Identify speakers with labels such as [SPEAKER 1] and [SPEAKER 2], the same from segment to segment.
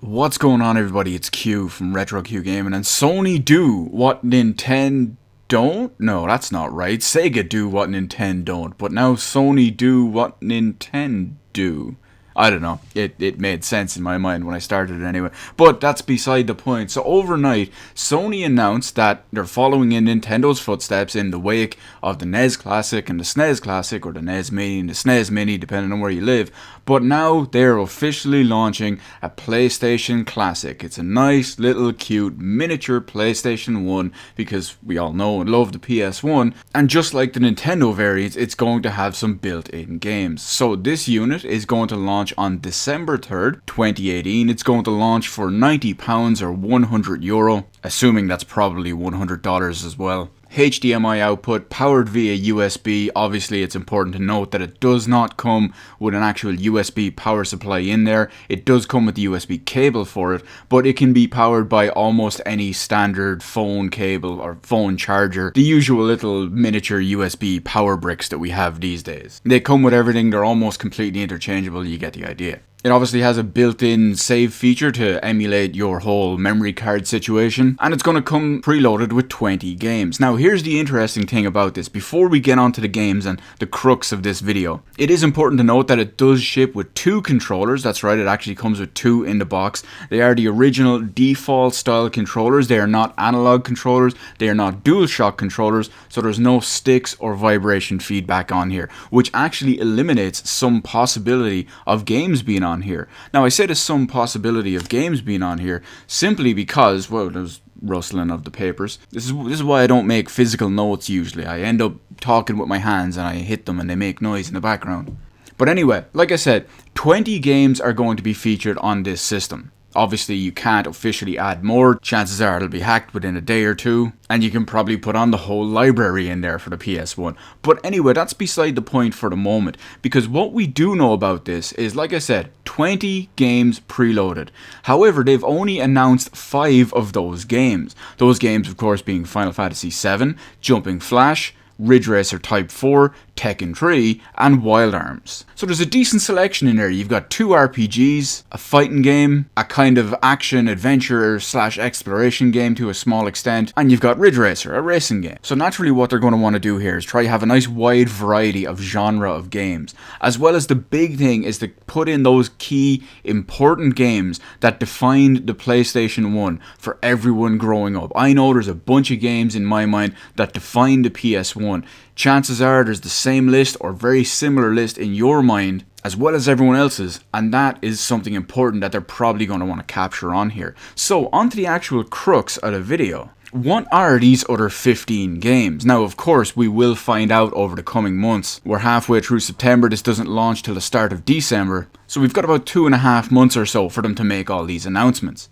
[SPEAKER 1] What's going on, everybody? It's Q from Retro Q Gaming, and Sony do what Nintendo don't? No, that's not right. Sega do what Nintendo don't, but now Sony do what Nintendo do. I don't know. It made sense in my mind when I started it anyway. But that's beside the point. So overnight, Sony announced that they're following in Nintendo's footsteps in the wake of the NES Classic and the SNES Classic, or the NES Mini and the SNES Mini, depending on where you live. But now they're officially launching a PlayStation Classic. It's a nice, little, cute, miniature PlayStation 1, because we all know and love the PS1. And just like the Nintendo variants, it's going to have some built-in games. So this unit is going to launch on December 3rd, 2018. It's going to launch for £90 or €100, assuming that's probably $100 as well. HDMI output, powered via USB. Obviously, it's important to note that it does not come with an actual USB power supply in there. It does come with the USB cable for it, but it can be powered by almost any standard phone cable or phone charger. The usual little miniature USB power bricks that we have these days. They come with everything. They're almost completely interchangeable. You get the idea. It obviously has a built-in save feature to emulate your whole memory card situation, and it's going to come preloaded with 20 games. Now, here's the interesting thing about this. Before we get onto the games and the crux of this video, it is important to note that it does ship with 2 controllers. That's right, it actually comes with 2 in the box. They are the original default style controllers. They are not analog controllers. They are not DualShock controllers, so there's no sticks or vibration feedback on here, which actually eliminates some possibility of games being on here. Now, I say there's some possibility of games being on here simply because, well, there's rustling of the papers. This is why I don't make physical notes usually. I end up talking with my hands and I hit them and they make noise in the background. But anyway, like I said, 20 games are going to be featured on this system. Obviously, you can't officially add more. Chances are it'll be hacked within a day or two, and you can probably put on the whole library in there for the PS1. But anyway, that's beside the point for the moment, because what we do know about this is, like I said, 20 games preloaded. However, they've only announced 5 of those games. Those games, of course, being Final Fantasy VII, Jumping Flash, Ridge Racer Type 4, Tekken 3, and Wild Arms. So there's a decent selection in there. You've got 2 RPGs, a fighting game, a kind of action adventure / exploration game to a small extent, and you've got Ridge Racer, a racing game. So naturally what they're going to want to do here is try to have a nice wide variety of genre of games, as well as the big thing is to put in those key important games that defined the PlayStation 1 for everyone growing up. I know there's a bunch of games in my mind that define the PS1. Chances are there's the same list or very similar list in your mind as well as everyone else's, and that is something important that they're probably going to want to capture on here. So onto the actual crux of the video. What are these other 15 games? Now, of course, we will find out over the coming months. We're halfway through September. This doesn't launch till the start of December, so we've got about 2.5 months or so for them to make all these announcements.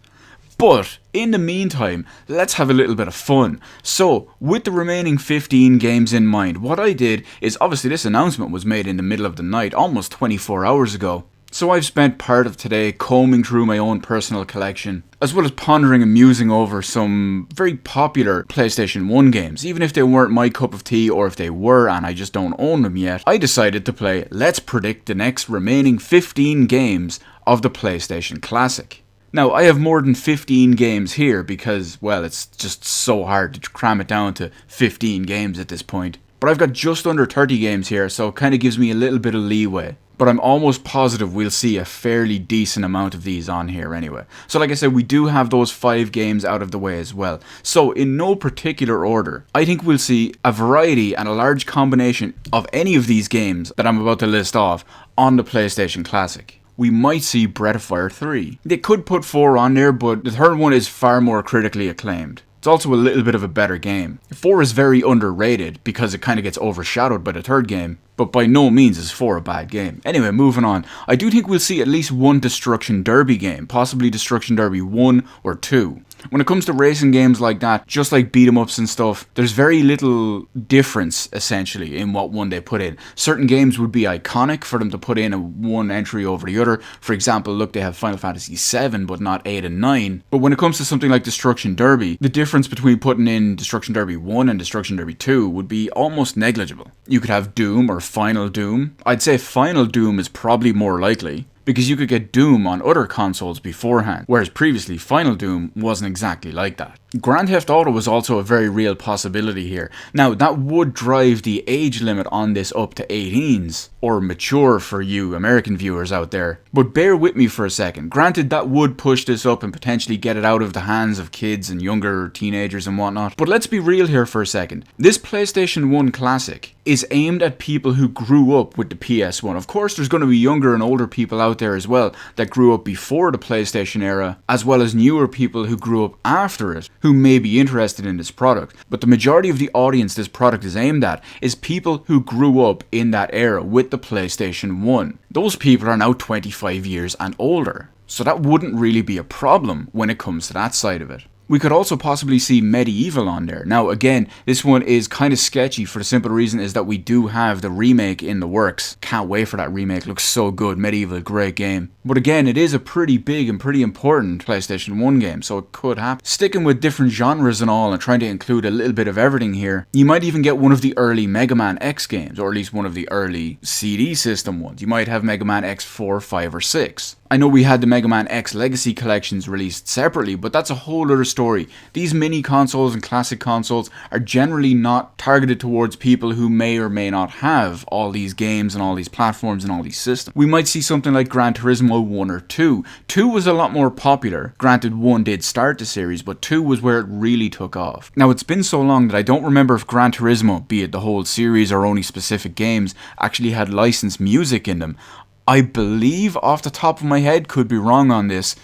[SPEAKER 1] But in the meantime, let's have a little bit of fun. So, with the remaining 15 games in mind, what I did is, obviously this announcement was made in the middle of the night, almost 24 hours ago. So I've spent part of today combing through my own personal collection, as well as pondering and musing over some very popular PlayStation 1 games. Even if they weren't my cup of tea, or if they were and I just don't own them yet, I decided to play Let's Predict the next remaining 15 games of the PlayStation Classic. Now, I have more than 15 games here because, well, it's just so hard to cram it down to 15 games at this point. But I've got just under 30 games here, so it kind of gives me a little bit of leeway. But I'm almost positive we'll see a fairly decent amount of these on here anyway. So like I said, we do have those 5 games out of the way as well. So in no particular order, I think we'll see a variety and a large combination of any of these games that I'm about to list off on the PlayStation Classic. We might see Breath of Fire 3. They could put 4 on there, but the third one is far more critically acclaimed. It's also a little bit of a better game. 4 is very underrated because it kind of gets overshadowed by the third game, but by no means is 4 a bad game. Anyway, moving on. I do think we'll see at least one Destruction Derby game, possibly Destruction Derby 1 or 2. When it comes to racing games like that, just like beat 'em ups and stuff, there's very little difference essentially in what one they put in. Certain games would be iconic for them to put in a one entry over the other. For example, look, they have Final Fantasy VII but not 8 and 9. But when it comes to something like Destruction Derby, the difference between putting in Destruction Derby 1 and Destruction Derby 2 would be almost negligible. You could have Doom or Final Doom. I'd say Final Doom is probably more likely, because you could get Doom on other consoles beforehand, whereas previously Final Doom wasn't exactly like that. Grand Theft Auto was also a very real possibility here. Now, that would drive the age limit on this up to 18s, or mature for you American viewers out there. But bear with me for a second. Granted, that would push this up and potentially get it out of the hands of kids and younger teenagers and whatnot. But let's be real here for a second. This PlayStation 1 classic is aimed at people who grew up with the PS1. Of course, there's going to be younger and older people out there as well that grew up before the PlayStation era, as well as newer people who grew up after it, who may be interested in this product. But the majority of the audience this product is aimed at is people who grew up in that era with the PlayStation 1. Those people are now 25 years and older, so that wouldn't really be a problem when it comes to that side of it. We could also possibly see Medieval on there. Now again, this one is kind of sketchy for the simple reason is that we do have the remake in the works. Can't wait for that remake, looks so good. Medieval, great game. But again, it is a pretty big and pretty important PlayStation 1 game, so it could happen. Sticking with different genres and all and trying to include a little bit of everything here, you might even get one of the early Mega Man X games, or at least one of the early CD system ones. You might have Mega Man X4, 5 or 6. I know we had the Mega Man X Legacy collections released separately, but that's a whole other story. These mini consoles and classic consoles are generally not targeted towards people who may or may not have all these games and all these platforms and all these systems. We might see something like Gran Turismo 1 or 2. 2 was a lot more popular. Granted, 1 did start the series, but 2 was where it really took off. Now, it's been so long that I don't remember if Gran Turismo, be it the whole series or only specific games, actually had licensed music in them. I believe off the top of my head, could be wrong on this,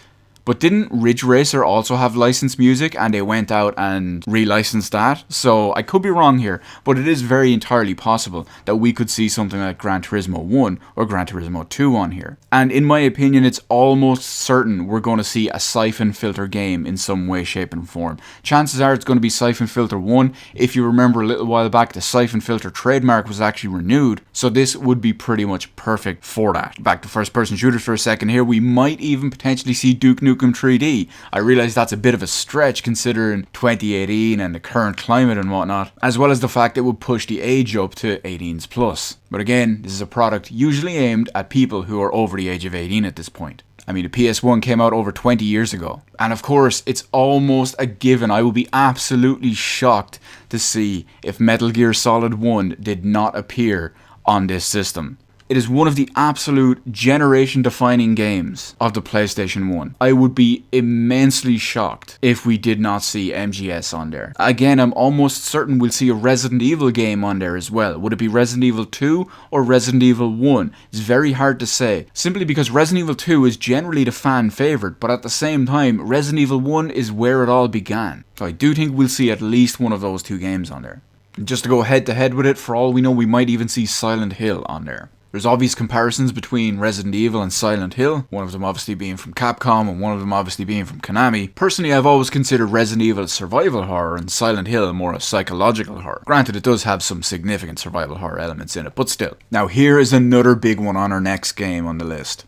[SPEAKER 1] but didn't Ridge Racer also have licensed music and they went out and relicensed that? So I could be wrong here, but it is very entirely possible that we could see something like Gran Turismo 1 or Gran Turismo 2 on here. And in my opinion, it's almost certain we're going to see a Siphon Filter game in some way, shape and form. Chances are it's going to be Siphon Filter 1. If you remember a little while back, the Siphon Filter trademark was actually renewed, so this would be pretty much perfect for that. Back to first person shooters for a second here, we might even potentially see Duke Nukem 3D. I realize that's a bit of a stretch considering 2018 and the current climate and whatnot, as well as the fact it would push the age up to 18s plus. But again, this is a product usually aimed at people who are over the age of 18 at this point. I mean, the PS1 came out over 20 years ago. And of course, it's almost a given. I will be absolutely shocked to see if Metal Gear Solid 1 did not appear on this system. It is one of the absolute generation-defining games of the PlayStation 1. I would be immensely shocked if we did not see MGS on there. Again, I'm almost certain we'll see a Resident Evil game on there as well. Would it be Resident Evil 2 or Resident Evil 1? It's very hard to say, simply because Resident Evil 2 is generally the fan favourite, but at the same time, Resident Evil 1 is where it all began. So I do think we'll see at least one of those two games on there. Just to go head-to-head with it, for all we know, we might even see Silent Hill on there. There's obvious comparisons between Resident Evil and Silent Hill, one of them obviously being from Capcom and one of them obviously being from Konami. Personally, I've always considered Resident Evil a survival horror and Silent Hill more a psychological horror. Granted, it does have some significant survival horror elements in it, but still. Now here is another big one on our next game on the list.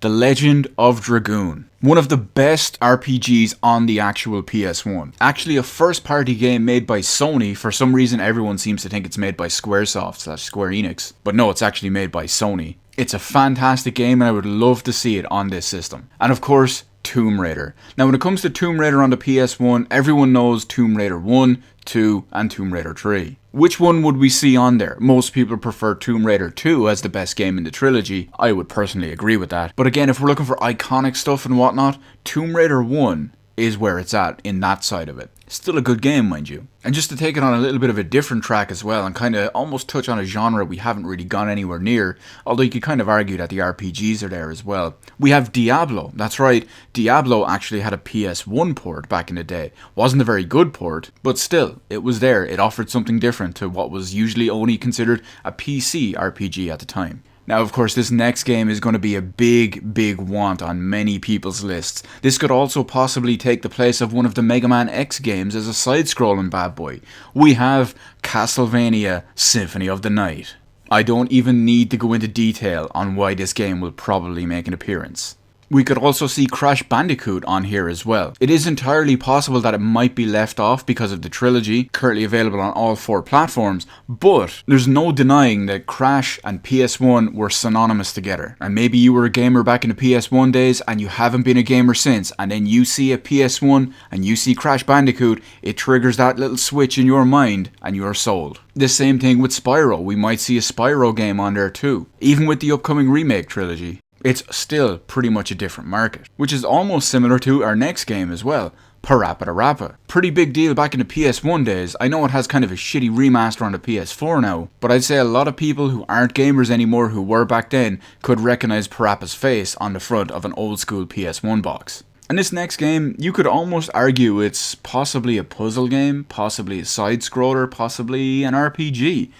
[SPEAKER 1] The Legend of Dragoon. One of the best RPGs on the actual PS1. Actually a first party game made by Sony. For some reason everyone seems to think it's made by Squaresoft / Square Enix. But no, it's actually made by Sony. It's a fantastic game and I would love to see it on this system. And of course, Tomb Raider. Now when it comes to Tomb Raider on the PS1, everyone knows Tomb Raider 1, 2 and Tomb Raider 3. Which one would we see on there? Most people prefer Tomb Raider 2 as the best game in the trilogy. I would personally agree with that. But again, if we're looking for iconic stuff and whatnot, Tomb Raider 1 is where it's at in that side of it. Still a good game, mind you. And just to take it on a little bit of a different track as well, and kind of almost touch on a genre we haven't really gone anywhere near, although you could kind of argue that the RPGs are there as well. We have Diablo. That's right, Diablo actually had a PS1 port back in the day. Wasn't a very good port, but still, it was there. It offered something different to what was usually only considered a PC RPG at the time. Now, of course, this next game is going to be a big want on many people's lists. This could also possibly take the place of one of the Mega Man X games as a side-scrolling bad boy. We have Castlevania Symphony of the Night. I don't even need to go into detail on why this game will probably make an appearance. We could also see Crash Bandicoot on here as well. It is entirely possible that it might be left off because of the trilogy, currently available on all 4 platforms, but there's no denying that Crash and PS1 were synonymous together. And maybe you were a gamer back in the PS1 days and you haven't been a gamer since, and then you see a PS1 and you see Crash Bandicoot, it triggers that little switch in your mind and you're sold. The same thing with Spyro. We might see a Spyro game on there too. Even with the upcoming remake trilogy, it's still pretty much a different market, which is almost similar to our next game as well, Parappa the Rapper. Pretty big deal back in the PS1 days. I know it has kind of a shitty remaster on the PS4 now, but I'd say a lot of people who aren't gamers anymore who were back then could recognize Parappa's face on the front of an old school PS1 box. And this next game, you could almost argue it's possibly a puzzle game, possibly a side-scroller, possibly an RPG.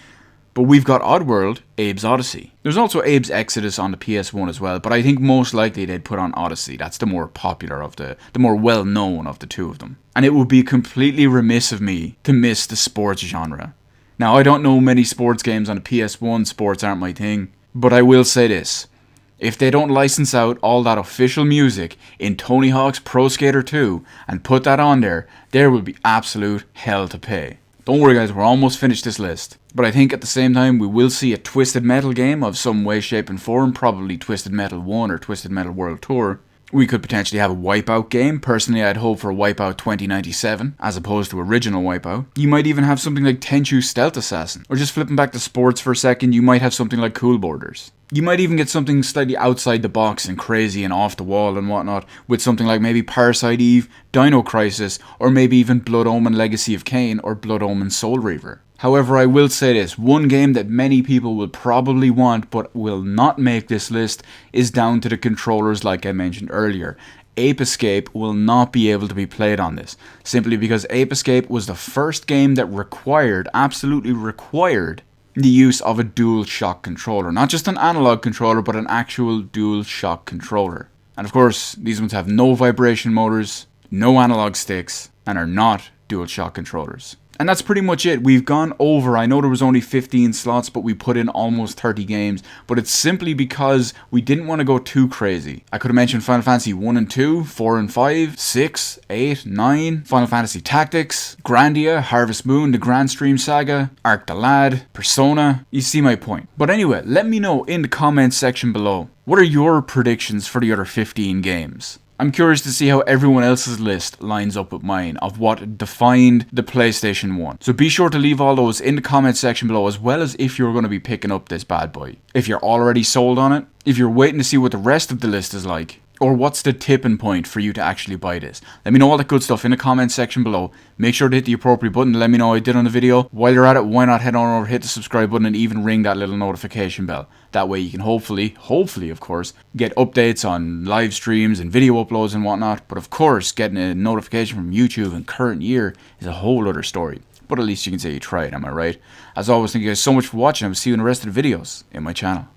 [SPEAKER 1] But we've got Oddworld, Abe's Odyssey. There's also Abe's Exodus on the PS1 as well, but I think most likely they'd put on Odyssey. That's the more popular of the more well-known of the two of them. And it would be completely remiss of me to miss the sports genre. Now, I don't know many sports games on the PS1, sports aren't my thing, but I will say this. If they don't license out all that official music in Tony Hawk's Pro Skater 2 and put that on there will be absolute hell to pay. Don't worry guys, we're almost finished this list. But I think at the same time we will see a Twisted Metal game of some way, shape and form, probably Twisted Metal 1 or Twisted Metal World Tour. We could potentially have a Wipeout game. Personally, I'd hope for a Wipeout 2097, as opposed to original Wipeout. You might even have something like Tenchu Stealth Assassin. Or just flipping back to sports for a second, you might have something like Cool Borders. You might even get something slightly outside the box and crazy and off the wall and whatnot, with something like maybe Parasite Eve, Dino Crisis, or maybe even Blood Omen Legacy of Kain or Blood Omen Soul Reaver. However, I will say this, one game that many people will probably want but will not make this list is down to the controllers like I mentioned earlier. Ape Escape will not be able to be played on this, simply because Ape Escape was the first game that absolutely required, the use of a DualShock controller. Not just an analog controller, but an actual DualShock controller. And of course, these ones have no vibration motors, no analog sticks, and are not DualShock controllers. And that's pretty much it. We've gone over, I know there was only 15 slots, but we put in almost 30 games. But it's simply because we didn't want to go too crazy. I could have mentioned Final Fantasy 1 and 2, 4 and 5, 6, 8, 9, Final Fantasy Tactics, Grandia, Harvest Moon, the Grand Stream Saga, Arc the Lad, Persona. You see my point. But anyway, let me know in the comments section below. What are your predictions for the other 15 games? I'm curious to see how everyone else's list lines up with mine of what defined the PlayStation 1. So be sure to leave all those in the comment section below, as well as if you're going to be picking up this bad boy. If you're already sold on it, if you're waiting to see what the rest of the list is like, or what's the tipping point for you to actually buy this. Let me know all that good stuff in the comment section below. Make sure to hit the appropriate button to let me know how I did on the video. While you're at it, why not head on over, hit the subscribe button, and even ring that little notification bell. That way you can hopefully of course, get updates on live streams and video uploads and whatnot. But of course, getting a notification from YouTube in current year is a whole other story. But at least you can say you tried, am I right? As always, thank you guys so much for watching. I will see you in the rest of the videos in my channel.